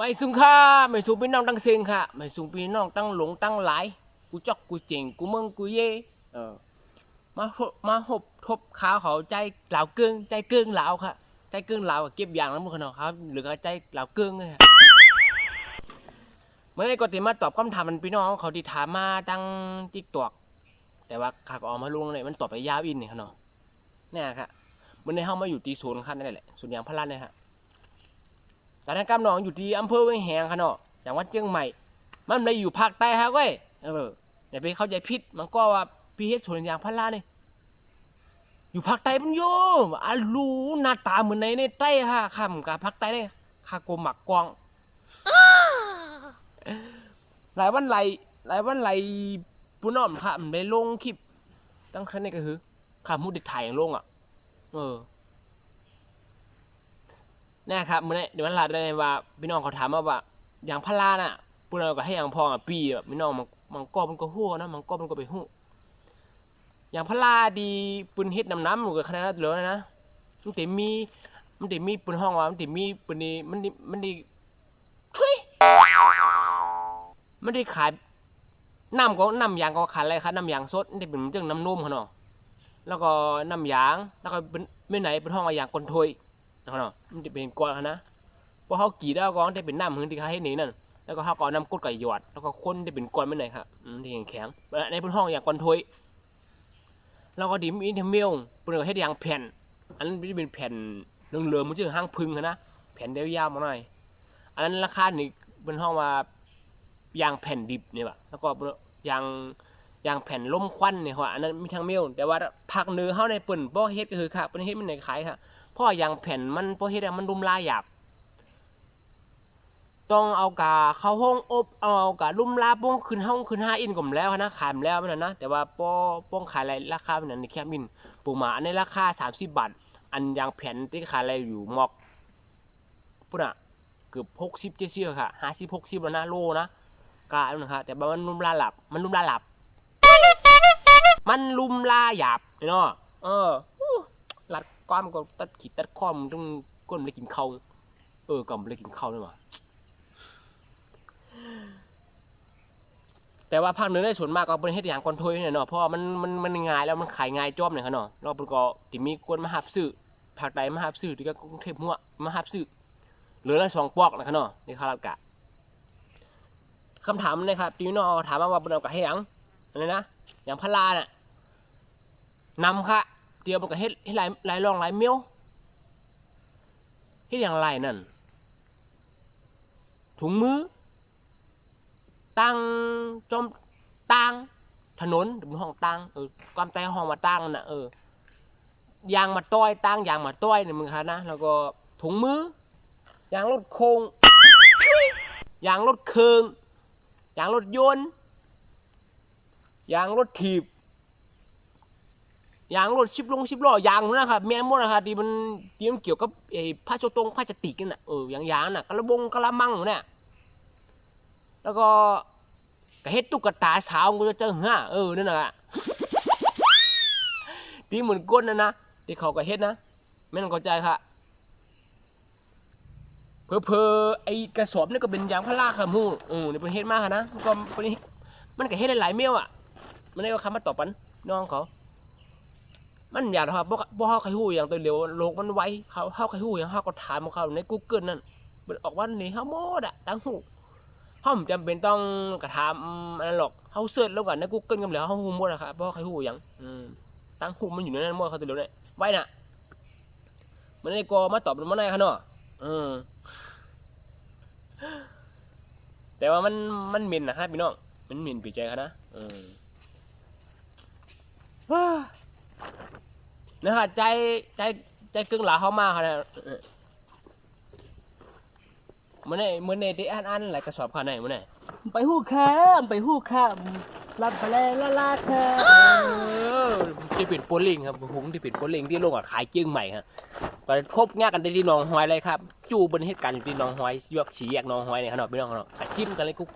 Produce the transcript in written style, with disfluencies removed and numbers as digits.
ไม่สูงค่าไม่สูงพี่น้องตั้งเสียงค่ะไม่สูงพี่น้องตั้งหลงตั้งหลายกูจอกกูเจ๋งกูมึงกูเย่มาหบทบขาเขาใจเหล่าเกิงใจเกิงเหล่าค่ะใจเกิงเหล่าเก็บอย่างนั้นพวกเขาครับหรือใจเหล่าเกิงเลยเมื่อไงก็ติมาตอบคำถามมันพี่น้องเขาที่ถามมาตั้งติ๊กตอกแต่ว่าขาก็ออกมาลุงเลยมันตอบไปยาวอินเนี่ยเนาะเนี่ยค่ะมันในห้องมาอยู่ตีศูนย์ค่ะนั่นแหละศูนย์ยางพาราเนี่ยฮะสถานการณ์น้องอยู่ที่อำเภอเวียงแหงค่ะเนาะจังหวัดเชียงใหม่มันไม่อยู่ภาคใต้ครับเว้ยอย่าไปเข้าใจผิดมันก็ว่าพี่เฮ็ดสวนยางพาราเนี่ยอยู่ภาคใต้มันโยอาลูหน้าตาเหมือนในใต้ค่ะคำกับภาคใต้เนี่ยคาโกหมักกองหลายวันไหลปุ่นน้อมค่ะมันไปลงคลิปตั้งครั้งนี้ก็คือขามุดเด็กถ่ายอย่างลงอ่ะนี่ครับมื่อนี้เดี๋ยวมันลาได้ว่าพี่น้องเขาถามว่าอย่างพาราน่ะปุ่นเราก็ให้อย่างพอปีแบบพี่น้องมันก็มันก็หัวนะมันก็ไปหัวอย่างพาราดีปุ่นเฮ็ดน้ำมันก็ขนาดนั้นเลยนะมันแต่มีปุ่นห้องว่ามันแต่มีปุ่นนี้มันดีช่วยมันได้ขายน้ำยางก็ขายอะไรครับน้ำยางสดนี่เป็นเรื่องน้ำนมเขาเนาะแล้วก็น้ำยางแล้วก็เป็นไม่ไหนเป็นห้องยางคนถอยเขาเนาะมันจะเป็นก้อนนะเพราะเขากี่แล้วก็ได้เป็นน้ำหื้นที่เขาให้หนีนั่นแล้วก็เขาก็น้ำกดไก่หยอดแล้วก็คนได้เป็นก้อนไม่ไหนครับที่แข็งในเป็นห้องยางคนถอยแล้วก็ดิมอินเทอร์เมลเป็นให้ยางแผ่นอันนั้นเป็นแผ่นเหลืองๆมันชื่อห้างพึ่งนะแผ่นยาวๆมาหน่อยอันนั้นราคานี่เป็นห้องว่ายางแผ่นดิบเนี่ยแบบแล้วก็ยางแผ่นล้มควันเนี่ยค่ะอันนั้นมีทางเมลแต่ว่าผักเนื้อเข้าในปุ่นเพราะเฮ็ดก็คือค่ะเป็นเฮ็ดมันในขายค่ะเพราะยางแผ่นมันเพราะเฮ็ดมันรุมลายหยาบต้องเอากาเข้าห้องอบเอากาลุ่มลาป้องขึ้นห้องขึ้น5 อินก่อนแล้วนะขายแล้วมันนะแต่ว่าป้องขายอะไรราคาเป็นในแคบมินปูหมาในราคา30 บาทอันยางแผ่นที่ขายอะไรอยู่หมอกปุ่นอ่ะเกือบ60-70ค่ะ50-60แล้วนะโลนะกานะครับแต่มันลุ่มลาหลับมันลุ่มลาหยาบเนาะลัดความก็ตัดขีดตัดข้อมต้องก้นไปกินข้าวก่อนไปกินข้าวด้วยว่ะแต่ว่าภาคเหนือในส่วนมากก็เป็นเฮ็ดอย่างก่อนถ้วยเนี่ยเนาะเพราะมันง่ายแล้วมันขายง่ายจ้อมเนี่ยครับเนาะเราเป็นก็ที่มีคนมาหับซื้อภาคใต้มาหับซื้อที่ก็กรุงเทพหัวมาหับซื้อเหลือละ2 ปอกนะครับเนาะในข้าวราดกะคำถามนะครับที่น้องถามว่าเป็นเอากับให้ยังอะไรนะอย่างพาราเนี่ยนำค่ะเดียวมันก็เฮ็ดหลายรองหลายเมียวเฮ็ดอย่างไรนั่นถุงมือตั้งจอมตั้งถนนเป็นห้องตั้งความแต่ห้องมาตั้งน่ะยางมาต้อยตั้งยางมาต้อยเนี่ยมึงครับนะแล้วก็ถุงมือยางรถโค้งยางรถเคืองยางรถยนต์ยางรถถีบยางรถ10 ล้อยางนะครับแม่หมดนะครับที่มันเกี่ยวกับผ้าโชตงผ้าสติกนั่นน่ะยางน่ะกระมังเนี่ยแล้วก็เฮ็ดตุ๊กตาสาวกูจะเจอนั่นน่ะที่เหมือนก้นนะที่เขาก็เฮ็ดนะไม่ต้องเข้าใจค่ะเพอไอ้กระสอบนี่ก็เป็นยางพาราค่ะมูนี่เป็นเฮ็ดมากนะก็มันก็เฮ็ดได้หลายเมี่ยวอ่ะมันได้ก็คำมาตอบปันน้องเขามันอยากนะครับบ่เฮาใครฮู้อย่างตัวเดียวโลกมันไวเฮาใครฮู้อย่างเฮาก็ถามของเขาใน Google นั่นมันออกว่านี่เฮาหมดอ่ะตั้งฮู้เฮาจำเป็นต้องกระทำอันนั้นหรอกเฮาเสิร์ชแล้วกันใน Google กันแล้วเฮาฮู้หมดอะครับบ่ใครฮู้อย่างตั้งฮู้มันอยู่ในนั้นหมดเขาตัวเดียวเนี่ยไว้น่ะมันได้ก็มาตอบมันได้ค่ะเนาะแต่ว่ามันเหม็นนะครับพี่น้องมันเหม็นปีใจครับนะนะครับใจกึ่งหลาเข้ามาครับเมื่อไหร่ที่อ่านหลายกระสอบขนาดไหนเมื่อไหร่ไปหู้ข้ามรับไปแล้วลาค่ะที่ปิดโปลิงครับผมที่ปิดโปลิงที่ลงขายเกี้ยงใหม่ครับก็พบง่ายกันที่หนองหอยเลยครับจู่บนเหตุการณ์อยู่ที่หนองหอยยกฉีแยกหนองหอยเนี่ยขนาดพี่น้องขนาดจิ้มกันเลยกุ๊ก